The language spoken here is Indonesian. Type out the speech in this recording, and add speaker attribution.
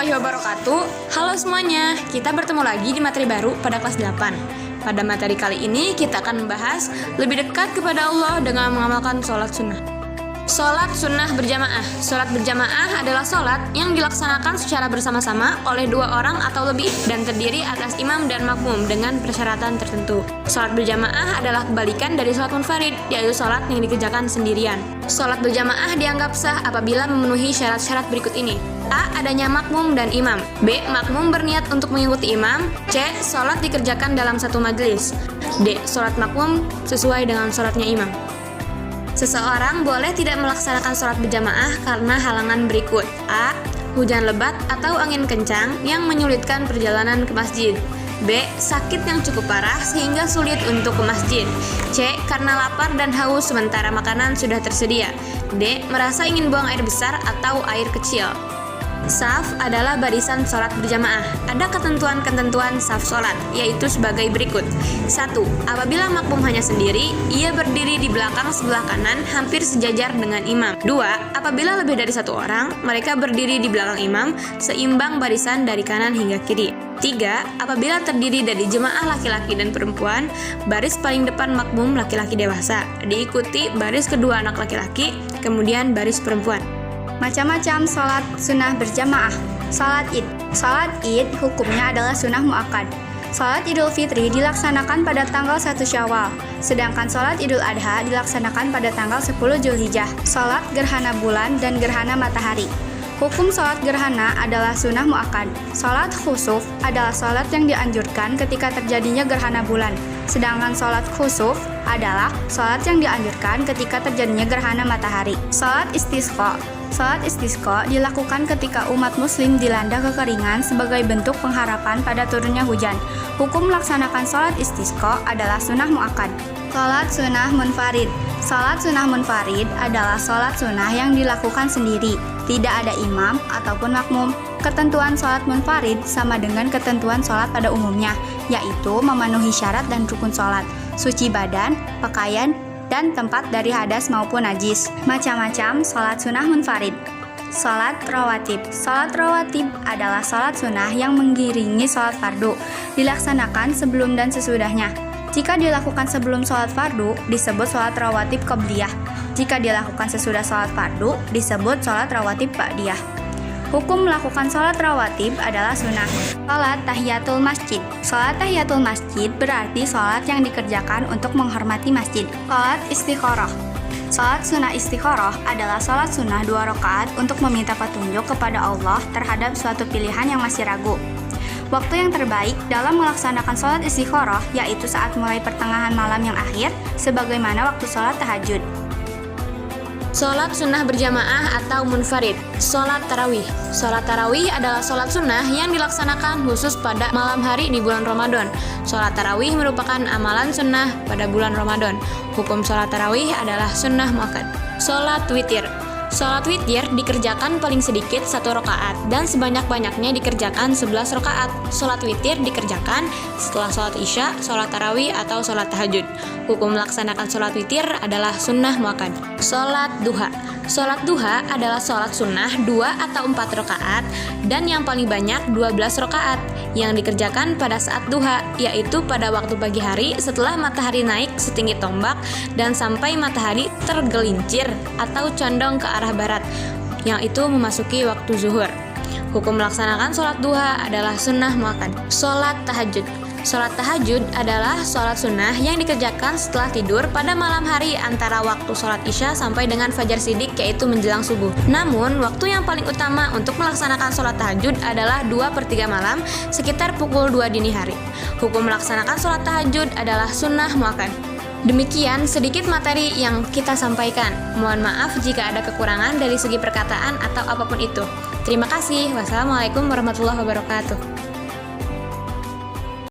Speaker 1: warahmatullahi wabarakatuh. Halo semuanya, kita bertemu lagi di materi baru pada kelas 8. Pada materi kali ini kita akan membahas lebih dekat kepada Allah dengan mengamalkan sholat sunnah. Sholat sunnah berjamaah. Sholat berjamaah adalah sholat yang dilaksanakan secara bersama-sama oleh dua orang atau lebih dan terdiri atas imam dan makmum dengan persyaratan tertentu. Sholat berjamaah adalah kebalikan dari sholat munfarid, yaitu sholat yang dikerjakan sendirian. Sholat berjamaah dianggap sah apabila memenuhi syarat-syarat berikut ini. A. Adanya makmum dan imam. B. Makmum berniat untuk mengikuti imam. C. Sholat dikerjakan dalam satu majelis. D. Sholat makmum sesuai dengan sholatnya imam. Seseorang boleh tidak melaksanakan sholat berjamaah karena halangan berikut. A. Hujan lebat atau angin kencang yang menyulitkan perjalanan ke masjid. B. Sakit yang cukup parah sehingga sulit untuk ke masjid. C. Karena lapar dan haus sementara makanan sudah tersedia. D. Merasa ingin buang air besar atau air kecil. Shaf adalah barisan sholat berjamaah. Ada ketentuan-ketentuan shaf sholat, yaitu sebagai berikut. 1. Apabila makmum hanya sendiri, ia berdiri di belakang sebelah kanan hampir sejajar dengan imam. 2. Apabila lebih dari satu orang, mereka berdiri di belakang imam, seimbang barisan dari kanan hingga kiri. 3. Apabila terdiri dari jemaah laki-laki dan perempuan, baris paling depan makmum laki-laki dewasa, diikuti baris kedua anak laki-laki, kemudian baris perempuan.
Speaker 2: Macam-macam sholat sunnah berjamaah. Sholat id. Sholat id hukumnya adalah sunnah muakkad. Sholat Idul Fitri dilaksanakan pada tanggal 1 Syawal, sedangkan sholat Idul Adha dilaksanakan pada tanggal 10 Zulhijjah. Sholat gerhana bulan dan gerhana matahari. Hukum sholat gerhana adalah sunnah muakkad. Sholat khusuf adalah sholat yang dianjurkan ketika terjadinya gerhana bulan, sedangkan sholat khusuf adalah sholat yang dianjurkan ketika terjadinya gerhana matahari. Sholat istisqa. Sholat istisqa dilakukan ketika umat muslim dilanda kekeringan sebagai bentuk pengharapan pada turunnya hujan. Hukum melaksanakan sholat istisqa adalah sunnah muakkad. Sholat sunnah munfarid. Sholat sunnah munfarid adalah sholat sunnah yang dilakukan sendiri, tidak ada imam ataupun makmum. Ketentuan sholat munfarid sama dengan ketentuan sholat pada umumnya, yaitu memenuhi syarat dan rukun sholat, suci badan, pakaian, dan tempat dari hadas maupun najis. Macam-macam sholat sunnah munfarid. Sholat rawatib. Sholat rawatib adalah sholat sunnah yang mengiringi sholat fardu, dilaksanakan sebelum dan sesudahnya. Jika dilakukan sebelum sholat fardu, disebut sholat rawatib qobliyah. Jika dilakukan sesudah sholat fardu, disebut sholat rawatib ba'diyah. Hukum melakukan sholat rawatib adalah sunnah. Sholat tahiyatul masjid. Sholat tahiyatul masjid berarti sholat yang dikerjakan untuk menghormati masjid. Sholat istikharah. Sholat sunnah istikharah adalah sholat sunnah 2 rakaat untuk meminta petunjuk kepada Allah terhadap suatu pilihan yang masih ragu. Waktu yang terbaik dalam melaksanakan sholat istikharah yaitu saat mulai pertengahan malam yang akhir, sebagaimana waktu sholat tahajud.
Speaker 1: Sholat sunnah berjamaah atau munfarid. Sholat tarawih. Sholat tarawih adalah sholat sunnah yang dilaksanakan khusus pada malam hari di bulan Ramadan. Sholat tarawih merupakan amalan sunnah pada bulan Ramadan. Hukum sholat tarawih adalah sunnah muakkad. Sholat witir. Sholat witir dikerjakan paling sedikit 1 rakaat dan sebanyak-banyaknya dikerjakan 11 rakaat. Sholat witir dikerjakan setelah sholat isya, sholat tarawih, atau sholat tahajud. Hukum melaksanakan sholat witir adalah sunnah muakkad. Sholat duha. Sholat duha adalah sholat sunnah 2 atau 4 rakaat dan yang paling banyak 12 rakaat yang dikerjakan pada saat duha, yaitu pada waktu pagi hari setelah matahari naik setinggi tombak dan sampai matahari tergelincir atau condong ke arah barat, yang itu memasuki waktu zuhur. Hukum melaksanakan sholat duha adalah sunnah muakkad. Sholat tahajud. Sholat tahajud adalah sholat sunnah yang dikerjakan setelah tidur pada malam hari antara waktu sholat isya sampai dengan fajar sidik, yaitu menjelang subuh. Namun, waktu yang paling utama untuk melaksanakan sholat tahajud adalah 2/3 malam, sekitar pukul 2 dini hari. Hukum melaksanakan sholat tahajud adalah sunnah muakkad. Demikian sedikit materi yang kita sampaikan. Mohon maaf jika ada kekurangan dari segi perkataan atau apapun itu. Terima kasih. Wassalamualaikum warahmatullahi wabarakatuh.